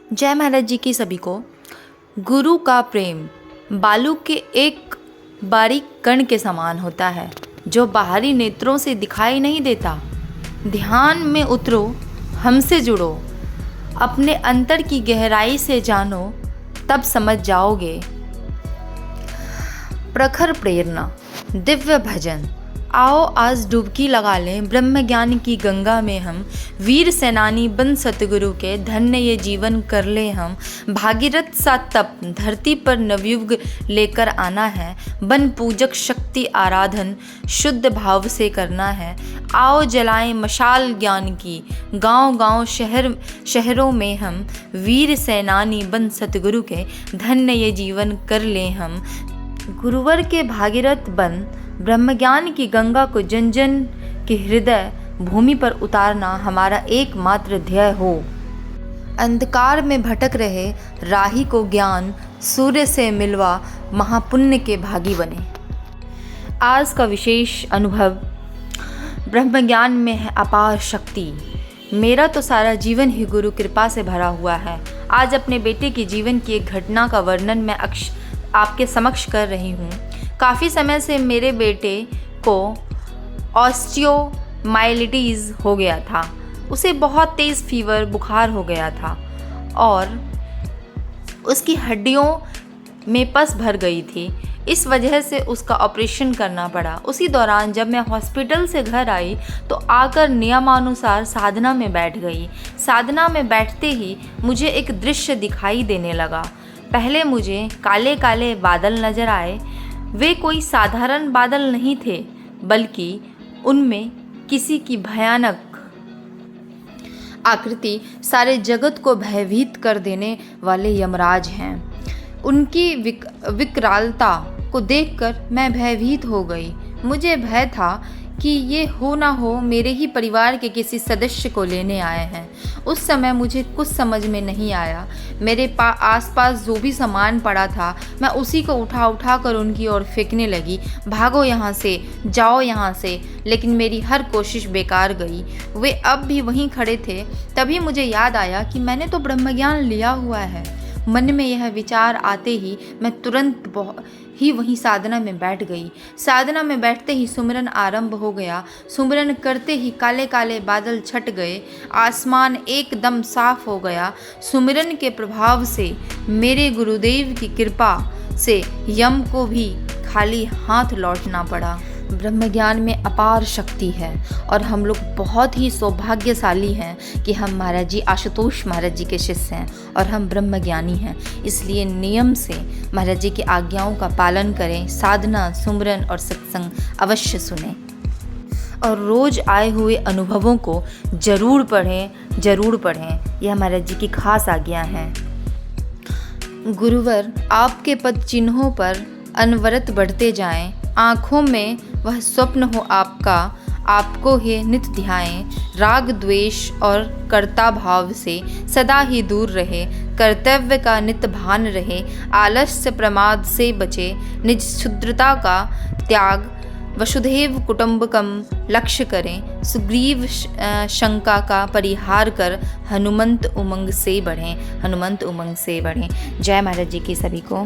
जय महाराज जी की सभी को। गुरु का प्रेम बालू के एक बारीक कण के समान होता है जो बाहरी नेत्रों से दिखाई नहीं देता। ध्यान में उतरो, हमसे जुड़ो, अपने अंतर की गहराई से जानो, तब समझ जाओगे। प्रखर प्रेरणा, दिव्य भजन। आओ आज डुबकी लगा लें ब्रह्म ज्ञान की गंगा में हम। वीर सेनानी बन सतगुरु के, धन्य ये जीवन कर ले हम। भागीरथ सा तप धरती पर नवयुग लेकर आना है। बन पूजक शक्ति आराधन शुद्ध भाव से करना है। आओ जलाएं मशाल ज्ञान की, गांव गांव शहरों में हम। वीर सेनानी बन सतगुरु के, धन्य ये जीवन कर ले हम। गुरुवर के भागीरथ बन ब्रह्मज्ञान की गंगा को जन जन के हृदय भूमि पर उतारना हमारा एकमात्र ध्येय हो। अंधकार में भटक रहे राही को ज्ञान सूर्य से मिलवा महापुण्य के भागी बने। आज का विशेष अनुभव, ब्रह्मज्ञान में है अपार शक्ति। मेरा तो सारा जीवन ही गुरु कृपा से भरा हुआ है। आज अपने बेटे के जीवन की एक घटना का वर्णन मैं आपके समक्ष कर रही हूँ। काफ़ी समय से मेरे बेटे को ऑस्टियोमाइलिटिस हो गया था। उसे बहुत तेज़ फीवर बुखार हो गया था और उसकी हड्डियों में पस भर गई थी। इस वजह से उसका ऑपरेशन करना पड़ा। उसी दौरान जब मैं हॉस्पिटल से घर आई तो आकर नियमानुसार साधना में बैठ गई। साधना में बैठते ही मुझे एक दृश्य दिखाई देने लगा। पहले मुझे काले काले बादल नज़र आए। वे कोई साधारण बादल नहीं थे, बल्कि उनमें किसी की भयानक आकृति सारे जगत को भयभीत कर देने वाले यमराज हैं। उनकी विकरालता को देखकर मैं भयभीत हो गई। मुझे भय था कि ये हो ना हो मेरे ही परिवार के किसी सदस्य को लेने आए हैं। उस समय मुझे कुछ समझ में नहीं आया। मेरे आसपास जो भी सामान पड़ा था मैं उसी को उठा कर उनकी ओर फेंकने लगी। भागो यहाँ से, जाओ यहाँ से, लेकिन मेरी हर कोशिश बेकार गई। वे अब भी वहीं खड़े थे। तभी मुझे याद आया कि मैंने तो ब्रह्मज्ञान लिया हुआ है। मन में यह विचार आते ही मैं तुरंत ही वहीं साधना में बैठ गई। साधना में बैठते ही सुमिरन आरंभ हो गया। सुमिरन करते ही काले काले बादल छट गए, आसमान एकदम साफ हो गया। सुमिरन के प्रभाव से मेरे गुरुदेव की कृपा से यम को भी खाली हाथ लौटना पड़ा। ब्रह्मज्ञान में अपार शक्ति है और हम लोग बहुत ही सौभाग्यशाली हैं कि हम महाराज जी आशुतोष महाराज जी के शिष्य हैं और हम ब्रह्मज्ञानी हैं। इसलिए नियम से महाराज जी की आज्ञाओं का पालन करें। साधना, सुमरन और सत्संग अवश्य सुनें और रोज़ आए हुए अनुभवों को जरूर पढ़ें। यह महाराज जी की खास आज्ञा है। गुरुवर आपके पद चिन्हों पर अनवरत बढ़ते जाएं। आँखों में वह स्वप्न हो आपका, आपको ही नित ध्याएं। राग द्वेष और कर्ता भाव से सदा ही दूर रहे। कर्तव्य का नित भान रहे। आलस्य प्रमाद से बचे। निज क्षुद्रता का त्याग वसुधैव कुटुंबकम लक्ष्य करें। सुग्रीव शंका का परिहार कर हनुमंत उमंग से बढ़ें। जय महाराज जी की सभी को।